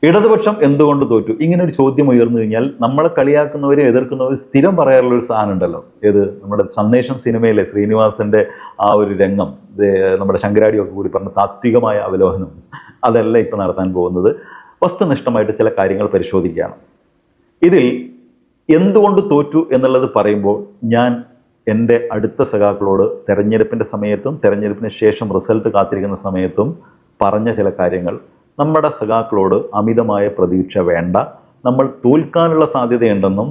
ഇടതുപക്ഷം എന്തുകൊണ്ട് തോറ്റു? ഇങ്ങനെ ഒരു ചോദ്യം ഉയർന്നു കഴിഞ്ഞാൽ നമ്മളെ കളിയാക്കുന്നവരും എതിർക്കുന്നവരും സ്ഥിരം പറയാറുള്ള ഒരു സാധനം ഉണ്ടല്ലോ. ഏത് നമ്മുടെ സന്ദേശം സിനിമയിലെ ശ്രീനിവാസന്റെ ആ ഒരു രംഗം, നമ്മുടെ ശങ്കരാടിയൊക്കെ കൂടി പറഞ്ഞ താത്വികമായ അവലോകനം, അതല്ല ഇപ്പം നടത്താൻ പോകുന്നത്. വസ്തുനിഷ്ഠമായിട്ട് ചില കാര്യങ്ങൾ പരിശോധിക്കുകയാണ്. ഇതിൽ എന്തുകൊണ്ട് തോറ്റു എന്നുള്ളത് പറയുമ്പോൾ ഞാൻ എൻ്റെ അടുത്ത സഖാക്കളോട് തെരഞ്ഞെടുപ്പിൻ്റെ സമയത്തും തെരഞ്ഞെടുപ്പിന് ശേഷം റിസൾട്ട് കാത്തിരിക്കുന്ന സമയത്തും പറഞ്ഞ ചില കാര്യങ്ങൾ, നമ്മുടെ സഖാക്കളോട് അമിതമായ പ്രതീക്ഷ വേണ്ട, നമ്മൾ തോൽക്കാനുള്ള സാധ്യതയുണ്ടെന്നും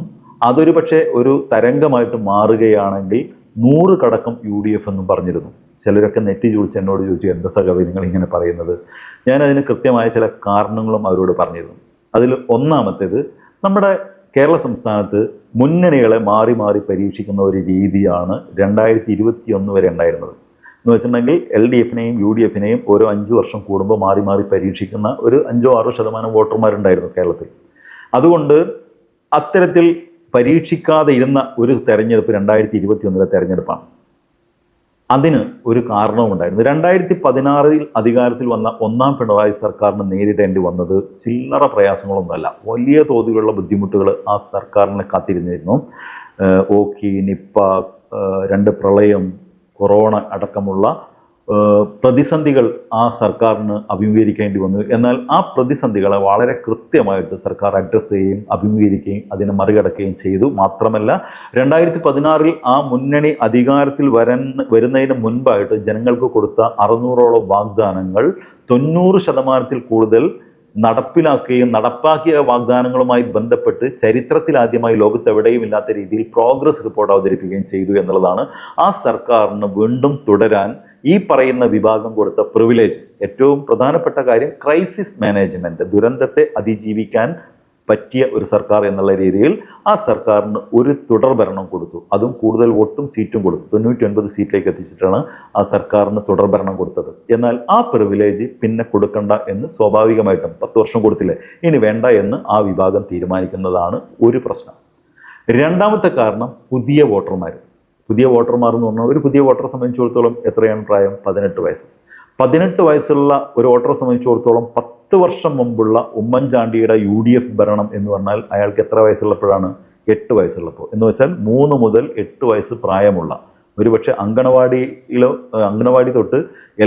അതൊരു പക്ഷേ ഒരു തരംഗമായിട്ട് മാറുകയാണെങ്കിൽ 100 കടക്കും UDF എന്നും പറഞ്ഞിരുന്നു. ചിലരൊക്കെ നെറ്റി ചോദിച്ച് എന്നോട് ചോദിച്ചു, എന്താ സഖാവേ നിങ്ങൾ ഇങ്ങനെ പറയുന്നത്? ഞാനതിന് കൃത്യമായ ചില കാരണങ്ങളും അവരോട് പറഞ്ഞിരുന്നു. അതിൽ ഒന്നാമത്തേത്, നമ്മുടെ കേരള സംസ്ഥാനത്ത് മുന്നണികളെ മാറി മാറി പരീക്ഷിക്കുന്ന ഒരു രീതിയാണ് 2021 വരെ ഉണ്ടായിരുന്നത്. എന്ന് വെച്ചിട്ടുണ്ടെങ്കിൽ LDFനെയും UDFനെയും ഓരോ 5 വർഷം കൂടുമ്പോൾ മാറി മാറി പരീക്ഷിക്കുന്ന ഒരു 5-6% വോട്ടർമാരുണ്ടായിരുന്നു കേരളത്തിൽ. അതുകൊണ്ട് അത്തരത്തിൽ പരീക്ഷിക്കാതെ ഇരുന്ന ഒരു തെരഞ്ഞെടുപ്പ് 2021 തെരഞ്ഞെടുപ്പാണ്. അതിന് ഒരു കാരണവുമുണ്ടായിരുന്നു. 2016 അധികാരത്തിൽ വന്ന ഒന്നാം പിണറായി സർക്കാരിന് നേരിടേണ്ടി വന്നത് ചില്ലറ പ്രയാസങ്ങളൊന്നുമല്ല, വലിയ തോതിലുള്ള ബുദ്ധിമുട്ടുകൾ ആ സർക്കാരിനെ കാത്തിരുന്നിരുന്നു. ഓഖി, നിപ്പ, 2 പ്രളയം, കൊറോണ അടക്കമുള്ള പ്രതിസന്ധികൾ ആ സർക്കാരിന് അഭിമുഖീകരിക്കേണ്ടി വന്നു. എന്നാൽ ആ പ്രതിസന്ധികളെ വളരെ കൃത്യമായിട്ട് സർക്കാർ അഡ്രസ്സ് ചെയ്യുകയും അഭിമുഖീകരിക്കുകയും അതിനെ മറികടക്കുകയും ചെയ്തു. മാത്രമല്ല 2016 ആ മുന്നണി അധികാരത്തിൽ വരുന്നതിന് മുൻപായിട്ട് ജനങ്ങൾക്ക് കൊടുത്ത 600ഓളം വാഗ്ദാനങ്ങൾ 90% കൂടുതൽ നടപ്പിലാക്കുകയും നടപ്പാക്കിയ വാഗ്ദാനങ്ങളുമായി ബന്ധപ്പെട്ട് ചരിത്രത്തിലാദ്യമായി ലോകത്തെവിടെയും ഇല്ലാത്ത രീതിയിൽ പ്രോഗ്രസ് റിപ്പോർട്ട് അവതരിപ്പിക്കുകയും ചെയ്തു എന്നുള്ളതാണ് ആ സർക്കാരിന് വീണ്ടും തുടരാൻ ഈ പറയുന്ന വിഭാഗം കൊടുത്ത പ്രിവിലേജ്. ഏറ്റവും പ്രധാനപ്പെട്ട കാര്യം ക്രൈസിസ് മാനേജ്മെൻറ്റ്, ദുരന്തത്തെ അതിജീവിക്കാൻ പറ്റിയ ഒരു സർക്കാർ എന്നുള്ള രീതിയിൽ ആ സർക്കാരിന് ഒരു തുടർ ഭരണം കൊടുത്തു. അതും കൂടുതൽ വോട്ടും സീറ്റും കൊടുത്തു. 99 സീറ്റിലേക്ക് എത്തിച്ചിട്ടാണ് ആ സർക്കാരിന് തുടർ ഭരണം കൊടുത്തത്. എന്നാൽ ആ പ്രിവിലേജ് പിന്നെ കൊടുക്കണ്ട എന്ന് സ്വാഭാവികമായിട്ടും 10 വർഷം കൊടുത്തില്ലേ, ഇനി വേണ്ട എന്ന് ആ വിഭാഗം തീരുമാനിക്കുന്നതാണ് ഒരു പ്രശ്നം. രണ്ടാമത്തെ കാരണം പുതിയ വോട്ടർമാർ. പുതിയ വോട്ടർമാർ എന്ന് പറഞ്ഞാൽ ഒരു പുതിയ വോട്ടറെ സംബന്ധിച്ചിടത്തോളം എത്രയാണ് പ്രായം? 18 വയസ്സ്. 18 വയസ്സുള്ള ഒരു വോട്ടറെ സംബന്ധിച്ചിടത്തോളം 10 വർഷം മുമ്പുള്ള ഉമ്മൻചാണ്ടിയുടെ UDF ഭരണം എന്ന് പറഞ്ഞാൽ അയാൾക്ക് എത്ര വയസ്സുള്ളപ്പോഴാണ്? 8 വയസ്സുള്ളപ്പോൾ. എന്ന് വെച്ചാൽ 3 മുതൽ 8 വയസ്സ് പ്രായമുള്ള, ഒരുപക്ഷെ അങ്കണവാടി തൊട്ട്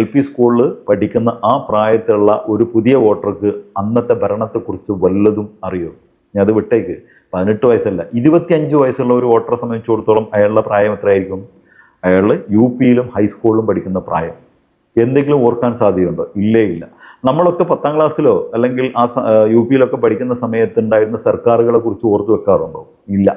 LP സ്കൂളിൽ പഠിക്കുന്ന ആ പ്രായത്തിലുള്ള ഒരു പുതിയ വോട്ടർക്ക് അന്നത്തെ ഭരണത്തെക്കുറിച്ച് വല്ലതും അറിയോ? ഞാൻ അത് വിട്ടേക്ക്. 18 വയസ്സല്ല, 25 വയസ്സുള്ള ഒരു വോട്ടറെ സംബന്ധിച്ചിടത്തോളം അയാളുടെ പ്രായം എത്രയായിരിക്കും? അയാൾ UPയിലും ഹൈസ്കൂളിലും പഠിക്കുന്ന പ്രായം. എന്തെങ്കിലും ഓർക്കാൻ സാധ്യതയുണ്ടോ? ഇല്ലേ ഇല്ല. നമ്മളൊക്കെ 10ാം ക്ലാസ്സിലോ അല്ലെങ്കിൽ ആ UPയിലൊക്കെ പഠിക്കുന്ന സമയത്തുണ്ടായിരുന്ന സർക്കാരുകളെ കുറിച്ച് ഓർത്തു വെക്കാറുണ്ടോ? ഇല്ല.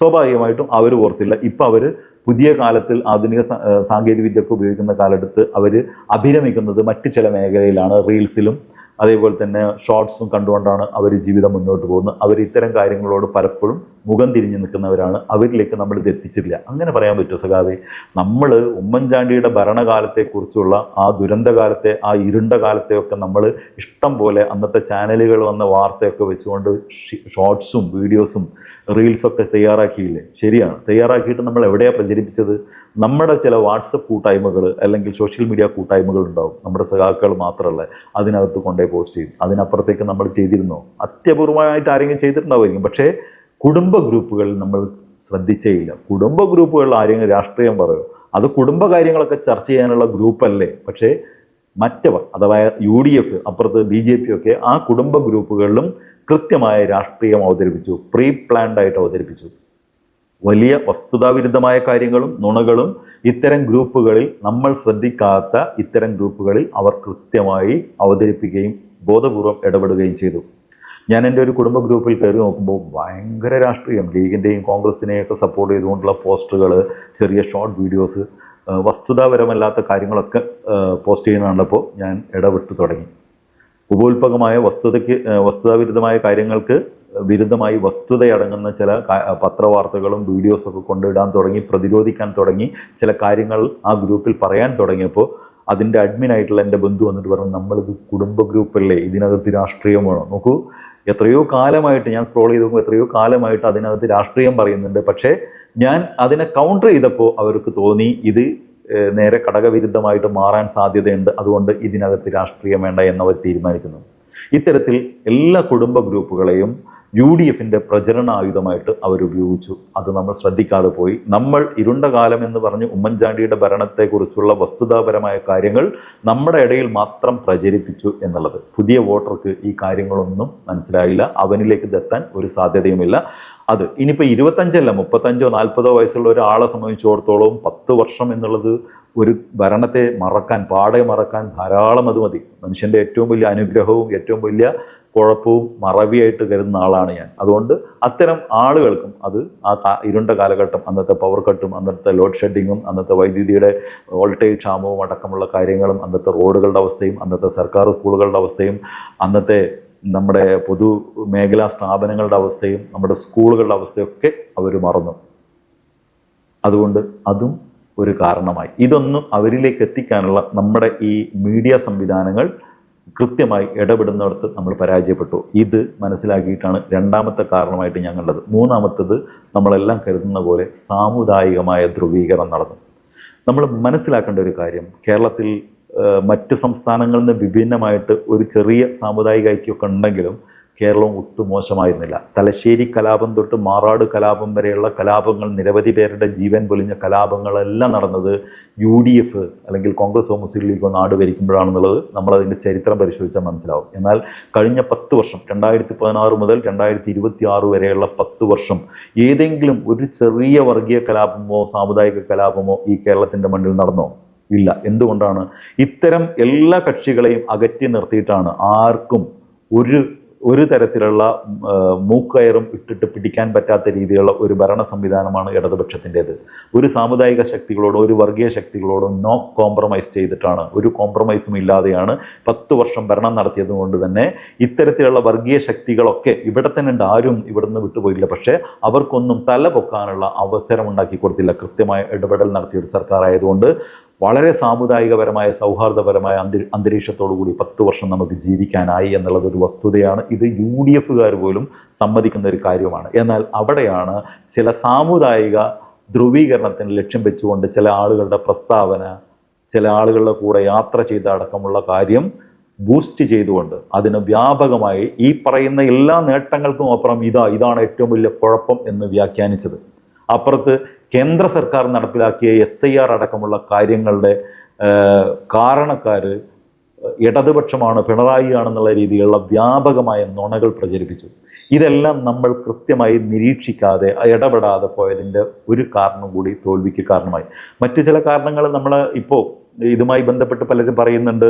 സ്വാഭാവികമായിട്ടും അവർ ഓർത്തില്ല. ഇപ്പം അവർ പുതിയ കാലത്തിൽ ആധുനിക സാങ്കേതിക വിദ്യയൊക്കെ ഉപയോഗിക്കുന്ന കാലത്ത് അവർ അഭിരമിക്കുന്നത് മറ്റ് ചില മേഖലയിലാണ്. റീൽസിലും അതേപോലെ തന്നെ ഷോർട്സും കണ്ടുകൊണ്ടാണ് അവർ ജീവിതം മുന്നോട്ട് പോകുന്നത്. അവർ ഇത്തരം കാര്യങ്ങളോട് പലപ്പോഴും മുഖം തിരിഞ്ഞു നിൽക്കുന്നവരാണ്. അവരിലേക്ക് നമ്മൾ ഇത് എത്തിച്ചിട്ടില്ല. അങ്ങനെ പറയാൻ പറ്റുമോ സഖാവേ? നമ്മൾ ഉമ്മൻചാണ്ടിയുടെ ഭരണകാലത്തെക്കുറിച്ചുള്ള ആ ദുരന്തകാലത്തെ, ആ ഇരുണ്ട കാലത്തെയൊക്കെ നമ്മൾ ഇഷ്ടം പോലെ അന്നത്തെ ചാനലുകൾ വന്ന വാർത്തയൊക്കെ വെച്ചുകൊണ്ട് ഷോർട്സും വീഡിയോസും റീൽസൊക്കെ തയ്യാറാക്കിയില്ലേ? ശരിയാണ്, തയ്യാറാക്കിയിട്ട് നമ്മൾ എവിടെയാണ് പ്രചരിപ്പിച്ചത്? നമ്മുടെ ചില വാട്സപ്പ് കൂട്ടായ്മകൾ അല്ലെങ്കിൽ സോഷ്യൽ മീഡിയ കൂട്ടായ്മകൾ ഉണ്ടാവും, നമ്മുടെ സഖാക്കൾ മാത്രമല്ല, അതിനകത്ത് കൊണ്ടുപോയി പോസ്റ്റ് ചെയ്യും. അതിനപ്പുറത്തേക്ക് നമ്മൾ ചെയ്തിരുന്നോ? അത്യപൂർവമായിട്ട് ആരെങ്കിലും ചെയ്തിട്ടുണ്ടാവുമായിരിക്കും. പക്ഷേ കുടുംബ ഗ്രൂപ്പുകളിൽ നമ്മൾ ശ്രദ്ധിച്ചേയില്ല. കുടുംബ ഗ്രൂപ്പുകളിൽ ആരെങ്കിലും രാഷ്ട്രീയം പറയുമോ? അത് കുടുംബകാര്യങ്ങളൊക്കെ ചർച്ച ചെയ്യാനുള്ള ഗ്രൂപ്പല്ലേ. പക്ഷേ മറ്റവർ അഥവാ UDF, അപ്പുറത്ത് BJP ഒക്കെ ആ കുടുംബ ഗ്രൂപ്പുകളിലും കൃത്യമായ രാഷ്ട്രീയം അവതരിപ്പിച്ചു, പ്രീ പ്ലാൻഡ് ആയിട്ട് അവതരിപ്പിച്ചു. വലിയ വസ്തുതാവിരുദ്ധമായ കാര്യങ്ങളും നുണകളും ഇത്തരം ഗ്രൂപ്പുകളിൽ, നമ്മൾ ശ്രദ്ധിക്കാത്ത ഇത്തരം ഗ്രൂപ്പുകളിൽ അവർ കൃത്യമായി അവതരിപ്പിക്കുകയും ബോധപൂർവം ഇടപെടുകയും ചെയ്തു. ഞാൻ എൻ്റെ ഒരു കുടുംബ ഗ്രൂപ്പിൽ കയറി നോക്കുമ്പോൾ ഭയങ്കര രാഷ്ട്രീയം, ലീഗിൻ്റെയും കോൺഗ്രസിനെയൊക്കെ സപ്പോർട്ട് ചെയ്തുകൊണ്ടുള്ള പോസ്റ്ററുകൾ, ചെറിയ ഷോർട്ട് വീഡിയോസ്, വസ്തുതാപരമല്ലാത്ത കാര്യങ്ങളൊക്കെ പോസ്റ്റ് ചെയ്യുന്ന കണ്ടപ്പോൾ ഞാൻ ഇടപെട്ട് തുടങ്ങി. ഉപോത്പകമായ വസ്തുതാവിരുദ്ധമായ കാര്യങ്ങൾക്ക് വിരുദ്ധമായി വസ്തുതയടങ്ങുന്ന ചില പത്രവാർത്തകളും വീഡിയോസൊക്കെ കൊണ്ടിടാൻ തുടങ്ങി, പ്രതിരോധിക്കാൻ തുടങ്ങി, ചില കാര്യങ്ങൾ ആ ഗ്രൂപ്പിൽ പറയാൻ തുടങ്ങിയപ്പോൾ അതിൻ്റെ അഡ്മിനായിട്ടുള്ള എൻ്റെ ബന്ധു വന്നിട്ട് പറഞ്ഞു, നമ്മളിത് കുടുംബ ഗ്രൂപ്പല്ലേ, ഇതിനകത്ത് രാഷ്ട്രീയം വേണം. നോക്കൂ, എത്രയോ കാലമായിട്ട് ഞാൻ സ്ക്രോൾ ചെയ്ത് നോക്കുമ്പോൾ എത്രയോ കാലമായിട്ട് അതിനകത്ത് രാഷ്ട്രീയം പറയുന്നുണ്ട്. പക്ഷേ ഞാൻ അതിനെ കൗണ്ടർ ചെയ്തപ്പോൾ അവർക്ക് തോന്നി ഇത് നേരെ ഘടകവിരുദ്ധമായിട്ട് മാറാൻ സാധ്യതയുണ്ട്, അതുകൊണ്ട് ഇതിനകത്ത് രാഷ്ട്രീയം വേണ്ട എന്നവർ തീരുമാനിക്കുന്നു. ഇത്തരത്തിൽ എല്ലാ കുടുംബ ഗ്രൂപ്പുകളെയും UDFന്റെ പ്രചരണായുധമായിട്ട് അവരുപയോഗിച്ചു. അത് നമ്മൾ ശ്രദ്ധിക്കാതെ പോയി. നമ്മൾ ഇരുണ്ട കാലം എന്ന് പറഞ്ഞ് ഉമ്മൻചാണ്ടിയുടെ ഭരണത്തെക്കുറിച്ചുള്ള വസ്തുതാപരമായ കാര്യങ്ങൾ നമ്മുടെ ഇടയിൽ മാത്രം പ്രചരിപ്പിച്ചു എന്നുള്ളത്. പുതിയ വോട്ടർക്ക് ഈ കാര്യങ്ങളൊന്നും മനസ്സിലായില്ല. അവനിലേക്ക് എത്താൻ ഒരു സാധ്യതയുമില്ല. അത് ഇനിയിപ്പോൾ 25 35 40 വയസ്സുള്ള ഒരാളെ സംബന്ധിച്ചിടത്തോളം 10 വർഷം എന്നുള്ളത് ഒരു ഭരണത്തെ പാടെ മറക്കാൻ ധാരാളം അത് മതി. മനുഷ്യൻ്റെ ഏറ്റവും വലിയ അനുഗ്രഹവും ഏറ്റവും വലിയ കുഴപ്പവും മറവിയായിട്ട് കരുതുന്ന ആളാണ് ഞാൻ. അതുകൊണ്ട് അത്തരം ആളുകൾക്കും അത് ഇരുണ്ട കാലഘട്ടം, അന്നത്തെ പവർ കട്ടും അന്നത്തെ ലോഡ് ഷെഡിങ്ങും അന്നത്തെ വൈദ്യുതിയുടെ വോൾട്ടേജ് ക്ഷാമവും അടക്കമുള്ള കാര്യങ്ങളും അന്നത്തെ റോഡുകളുടെ അവസ്ഥയും അന്നത്തെ സർക്കാർ സ്കൂളുകളുടെ അവസ്ഥയും അന്നത്തെ നമ്മുടെ പൊതുമേഖലാ സ്ഥാപനങ്ങളുടെ അവസ്ഥയും നമ്മുടെ സ്കൂളുകളുടെ അവസ്ഥയൊക്കെ അവർ മറന്നു. അതുകൊണ്ട് അതും ഒരു കാരണമായി. ഇതൊന്നും അവരിലേക്ക് എത്തിക്കാനുള്ള നമ്മുടെ ഈ മീഡിയ സംവിധാനങ്ങൾ കൃത്യമായി ഇടപെടുന്നിടത്ത് നമ്മൾ പരാജയപ്പെട്ടു. ഇത് മനസ്സിലാക്കിയിട്ടാണ് രണ്ടാമത്തെ കാരണമായിട്ട് ഞാൻ കണ്ടത്. മൂന്നാമത്തത് നമ്മളെല്ലാം കരുതുന്ന പോലെ സാമുദായികമായ ധ്രുവീകരണം നടന്നു. നമ്മൾ മനസ്സിലാക്കേണ്ട ഒരു കാര്യം, കേരളത്തിൽ മറ്റ് സംസ്ഥാനങ്ങളിൽ നിന്ന് വിഭിന്നമായിട്ട് ഒരു ചെറിയ സാമുദായിക ഐക്യമൊക്കെ ഉണ്ടെങ്കിലും കേരളം ഒട്ടും മോശമായിരുന്നില്ല. തലശ്ശേരി കലാപം തൊട്ട് മാറാട് കലാപം വരെയുള്ള കലാപങ്ങൾ, നിരവധി പേരുടെ ജീവൻ പൊലിഞ്ഞ കലാപങ്ങളെല്ലാം നടന്നത് UDF അല്ലെങ്കിൽ കോൺഗ്രസോ മുസ്ലിം ലീഗോ നാട് ഭരിക്കുമ്പോഴാണെന്നുള്ളത് നമ്മളതിൻ്റെ ചരിത്രം പരിശോധിച്ചാൽ മനസ്സിലാവും. എന്നാൽ കഴിഞ്ഞ 10 വർഷം 2016 മുതൽ 2026 വരെയുള്ള 10 വർഷം ഏതെങ്കിലും ഒരു ചെറിയ വർഗീയ കലാപമോ സാമുദായിക കലാപമോ ഈ കേരളത്തിൻ്റെ മണ്ണിൽ നടന്നോ? ഇല്ല. എന്തുകൊണ്ടാണ്? ഇത്തരം എല്ലാ കക്ഷികളെയും അകറ്റി നിർത്തിയിട്ടാണ് ആർക്കും ഒരു തരത്തിലുള്ള മൂക്കയറും ഇട്ടിട്ട് പിടിക്കാൻ പറ്റാത്ത രീതിയിലുള്ള ഒരു ഭരണ സംവിധാനമാണ് ഇടതുപക്ഷത്തിൻ്റേത്. ഒരു സാമുദായിക ശക്തികളോടോ ഒരു വർഗീയ ശക്തികളോടോ നോ കോംപ്രമൈസ് ചെയ്തിട്ടാണ്, ഒരു കോംപ്രമൈസും ഇല്ലാതെയാണ് 10 വർഷം ഭരണം നടത്തിയത്. കൊണ്ട് തന്നെ ഇത്തരത്തിലുള്ള വർഗീയ ശക്തികളൊക്കെ ഇവിടെ തന്നെ ഉണ്ട്, ആരും ഇവിടുന്ന് വിട്ടുപോയില്ല. പക്ഷേ അവർക്കൊന്നും തല പൊക്കാനുള്ള അവസരം ഉണ്ടാക്കി കൊടുത്തില്ല. കൃത്യമായ ഇടപെടൽ നടത്തിയ ഒരു സർക്കാർ ആയതുകൊണ്ട് വളരെ സാമുദായികപരമായ സൗഹാർദ്ദപരമായ അന്തരീക്ഷത്തോടു കൂടി 10 വർഷം നമുക്ക് ജീവിക്കാനായി എന്നുള്ളതൊരു വസ്തുതയാണ്. ഇത് UDFകാർ പോലും സമ്മതിക്കുന്ന ഒരു കാര്യമാണ്. എന്നാൽ അവിടെയാണ് ചില സാമുദായിക ധ്രുവീകരണത്തിന് ലക്ഷ്യം വെച്ചുകൊണ്ട് ചില ആളുകളുടെ പ്രസ്താവന, ചില ആളുകളുടെ കൂടെ യാത്ര ചെയ്ത അടക്കമുള്ള കാര്യം ബൂസ്റ്റ് ചെയ്തുകൊണ്ട് അതിന് വ്യാപകമായി ഈ പറയുന്ന എല്ലാ നേട്ടങ്ങൾക്കും അപ്പുറം ഇതാണ് ഏറ്റവും വലിയ കുഴപ്പം എന്ന് വ്യാഖ്യാനിച്ചത്. അപ്പുറത്ത് കേന്ദ്ര സർക്കാർ നടപ്പിലാക്കിയ SIR അടക്കമുള്ള കാര്യങ്ങളുടെ കാരണക്കാർ ഇടതുപക്ഷമാണ്, പിണറായി ആണെന്നുള്ള രീതിയിലുള്ള വ്യാപകമായ നുണകൾ പ്രചരിപ്പിച്ചു. ഇതെല്ലാം നമ്മൾ കൃത്യമായി നിരീക്ഷിക്കാതെ ഇടപെടാതെ പോയതിൻ്റെ ഒരു കാരണം കൂടി തോൽവിക്ക് കാരണമായി. മറ്റു ചില കാരണങ്ങൾ നമ്മൾ ഇപ്പോൾ ഇതുമായി ബന്ധപ്പെട്ട് പലരും പറയുന്നുണ്ട്,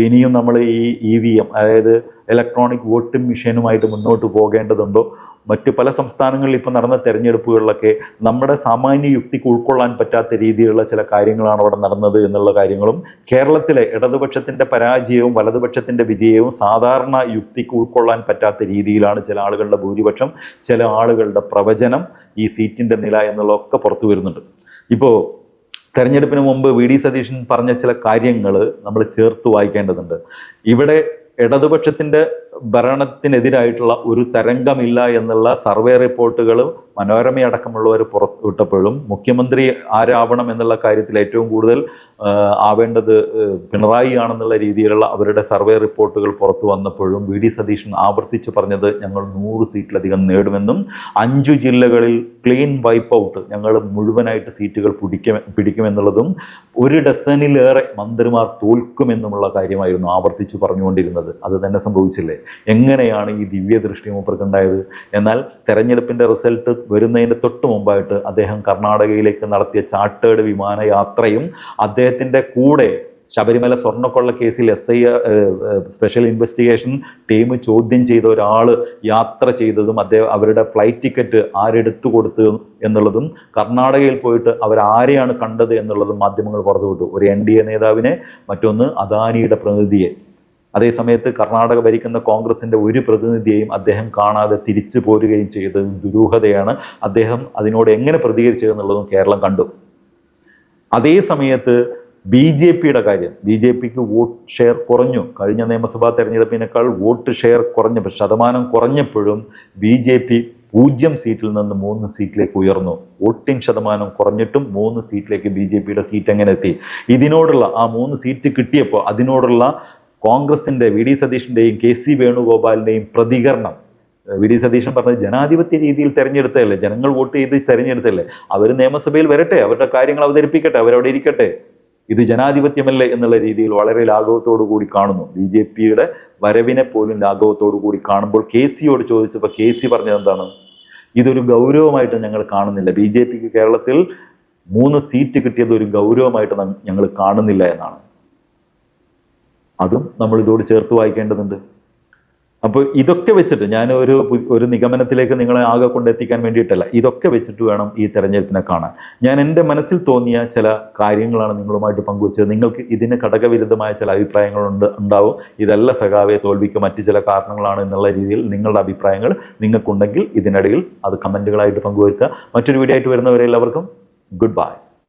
ഇനിയും നമ്മൾ ഈ EVM അതായത് ഇലക്ട്രോണിക് വോട്ടിംഗ് മെഷീനുമായിട്ട് മുന്നോട്ട് പോകേണ്ടതുണ്ടോ? മറ്റ് പല സംസ്ഥാനങ്ങളിൽ ഇപ്പോൾ നടന്ന തെരഞ്ഞെടുപ്പുകളിലൊക്കെ നമ്മുടെ സാമാന്യ യുക്തിക്ക് ഉൾക്കൊള്ളാൻ പറ്റാത്ത രീതിയിലുള്ള ചില കാര്യങ്ങളാണ് അവിടെ നടന്നത് എന്നുള്ള കാര്യങ്ങളും, കേരളത്തിലെ ഇടതുപക്ഷത്തിൻ്റെ പരാജയവും വലതുപക്ഷത്തിൻ്റെ വിജയവും സാധാരണ യുക്തിക്ക് ഉൾക്കൊള്ളാൻ പറ്റാത്ത രീതിയിലാണ് ചില ആളുകളുടെ ഭൂരിപക്ഷം, ചില ആളുകളുടെ പ്രവചനം, ഈ സീറ്റിൻ്റെ നില എന്നുള്ളതൊക്കെ പുറത്തു വരുന്നുണ്ട്. ഇപ്പോൾ തെരഞ്ഞെടുപ്പിന് മുമ്പ് VD സതീശൻ പറഞ്ഞ ചില കാര്യങ്ങൾ നമ്മൾ ചേർത്ത് വായിക്കേണ്ടതുണ്ട്. ഇവിടെ ഇടതുപക്ഷത്തിൻ്റെ ഭരണത്തിനെതിരായിട്ടുള്ള ഒരു തരംഗമില്ല എന്നുള്ള സർവേ റിപ്പോർട്ടുകൾ മനോരമയടക്കമുള്ളവർ പുറത്തുവിട്ടപ്പോഴും മുഖ്യമന്ത്രി ആരാവണം എന്നുള്ള കാര്യത്തിൽ ഏറ്റവും കൂടുതൽ ആവേണ്ടത് പിണറായി ആണെന്നുള്ള രീതിയിലുള്ള അവരുടെ സർവേ റിപ്പോർട്ടുകൾ പുറത്തു വന്നപ്പോഴും VD സതീശൻ ആവർത്തിച്ച് പറഞ്ഞത് ഞങ്ങൾ 100 സീറ്റിലധികം നേടുമെന്നും 5 ജില്ലകളിൽ ക്ലീൻ വൈപ്പ് ഔട്ട്, ഞങ്ങൾ മുഴുവനായിട്ട് സീറ്റുകൾ പിടിക്കുമെന്നുള്ളതും 1 ഡസനിലേറെ മന്ത്രിമാർ തോൽക്കുമെന്നുമുള്ള കാര്യമായിരുന്നു ആവർത്തിച്ച് പറഞ്ഞുകൊണ്ടിരുന്നത്. അത് തന്നെ സംഭവിച്ചില്ലേ? എങ്ങനെയാണ് ഈ ദിവ്യദൃഷ്ടി മൂപ്പർക്കുണ്ടായത്? എന്നാൽ തെരഞ്ഞെടുപ്പിൻ്റെ റിസൾട്ട് വരുന്നതിൻ്റെ തൊട്ട് മുമ്പായിട്ട് അദ്ദേഹം കർണാടകയിലേക്ക് നടത്തിയ ചാർട്ടേഡ് വിമാനയാത്രയും അദ്ദേഹത്തിൻ്റെ കൂടെ ശബരിമല സ്വർണ്ണക്കൊള്ള കേസിൽ SIR സ്പെഷ്യൽ ഇൻവെസ്റ്റിഗേഷൻ ടീം ചോദ്യം ചെയ്ത ഒരാൾ യാത്ര ചെയ്തതും അവരുടെ ഫ്ലൈറ്റ് ടിക്കറ്റ് ആരെടുത്തു കൊടുത്തു എന്നുള്ളതും കർണാടകയിൽ പോയിട്ട് അവരാരെയാണ് കണ്ടത് എന്നുള്ളതും മാധ്യമങ്ങൾ പുറത്തുവിട്ടു. ഒരു NDA നേതാവിനെ, മറ്റൊന്ന് അദാനിയുടെ പ്രതിനിധിയെ. അതേസമയത്ത് കർണാടക ഭരിക്കുന്ന കോൺഗ്രസിൻ്റെ ഒരു പ്രതിനിധിയെയും അദ്ദേഹം കാണാതെ തിരിച്ചു പോരുകയും ചെയ്തത് ദുരൂഹതയാണ്. അദ്ദേഹം അതിനോട് എങ്ങനെ പ്രതികരിച്ചതെന്നുള്ളതും കേരളം കണ്ടു. അതേ സമയത്ത് BJPയുടെ കാര്യം, BJPക്ക് വോട്ട് ഷെയർ കുറഞ്ഞു. കഴിഞ്ഞ നിയമസഭാ തെരഞ്ഞെടുപ്പിനേക്കാൾ വോട്ട് ഷെയർ കുറഞ്ഞപ്പോൾ, ശതമാനം കുറഞ്ഞപ്പോഴും BJP 0 സീറ്റിൽ നിന്ന് 3 സീറ്റിലേക്ക് ഉയർന്നു. വോട്ടിംഗ് ശതമാനം കുറഞ്ഞിട്ടും 3 സീറ്റിലേക്ക് BJPയുടെ സീറ്റ് എങ്ങനെ എത്തി? ഇതിനോടുള്ള ആ 3 സീറ്റ് കിട്ടിയപ്പോൾ അതിനോടുള്ള കോൺഗ്രസിൻ്റെ വി ഡി സതീഷിൻ്റെയും കെ സി വേണുഗോപാലിൻ്റെയും പ്രതികരണം, വി ഡി സതീശൻ പറഞ്ഞത് ജനാധിപത്യ രീതിയിൽ തെരഞ്ഞെടുത്തതല്ലേ, ജനങ്ങൾ വോട്ട് ചെയ്ത് തെരഞ്ഞെടുത്തല്ലേ, അവർ നിയമസഭയിൽ വരട്ടെ, അവരുടെ കാര്യങ്ങൾ അവതരിപ്പിക്കട്ടെ, അവരവിടെ ഇരിക്കട്ടെ, ഇത് ജനാധിപത്യമല്ലേ എന്നുള്ള രീതിയിൽ വളരെ ലാഘവത്തോടു കൂടി കാണുന്നു. ബി ജെ പിയുടെ വരവിനെ പോലും ലാഘവത്തോടു കൂടി കാണുമ്പോൾ കെ സിയോട് ചോദിച്ചപ്പോൾ കെ സി പറഞ്ഞത് എന്താണ്? ഇതൊരു ഗൗരവമായിട്ട് ഞങ്ങൾ കാണുന്നില്ല, ബി ജെ പിക്ക് കേരളത്തിൽ 3 സീറ്റ് കിട്ടിയത് ഒരു ഗൗരവമായിട്ട് ഞങ്ങൾ കാണുന്നില്ല എന്നാണ്. അതും നമ്മൾ ഇതോട് ചേർത്ത് വായിക്കേണ്ടതുണ്ട്. അപ്പോൾ ഇതൊക്കെ വെച്ചിട്ട് ഞാൻ ഒരു നിഗമനത്തിലേക്ക് നിങ്ങളെ ആകെ കൊണ്ടെത്തിക്കാൻ വേണ്ടിയിട്ടല്ല, ഇതൊക്കെ വെച്ചിട്ട് വേണം ഈ തെരഞ്ഞെടുപ്പിനെ കാണാൻ. ഞാൻ എൻ്റെ മനസ്സിൽ തോന്നിയ ചില കാര്യങ്ങളാണ് നിങ്ങളുമായിട്ട് പങ്കുവച്ചത്. നിങ്ങൾക്ക് ഇതിന് ഘടകവിരുദ്ധമായ ചില ഉണ്ടാവും. ഇതല്ല സഖാവെ തോൽവിക്ക് മറ്റു ചില കാരണങ്ങളാണ് എന്നുള്ള രീതിയിൽ നിങ്ങളുടെ അഭിപ്രായങ്ങൾ നിങ്ങൾക്കുണ്ടെങ്കിൽ ഇതിനിടയിൽ അത് കമൻറ്റുകളായിട്ട് പങ്കുവയ്ക്കുക. മറ്റൊരു വീഡിയോ ആയിട്ട് വരുന്നവരെ എല്ലാവർക്കും ഗുഡ് ബൈ.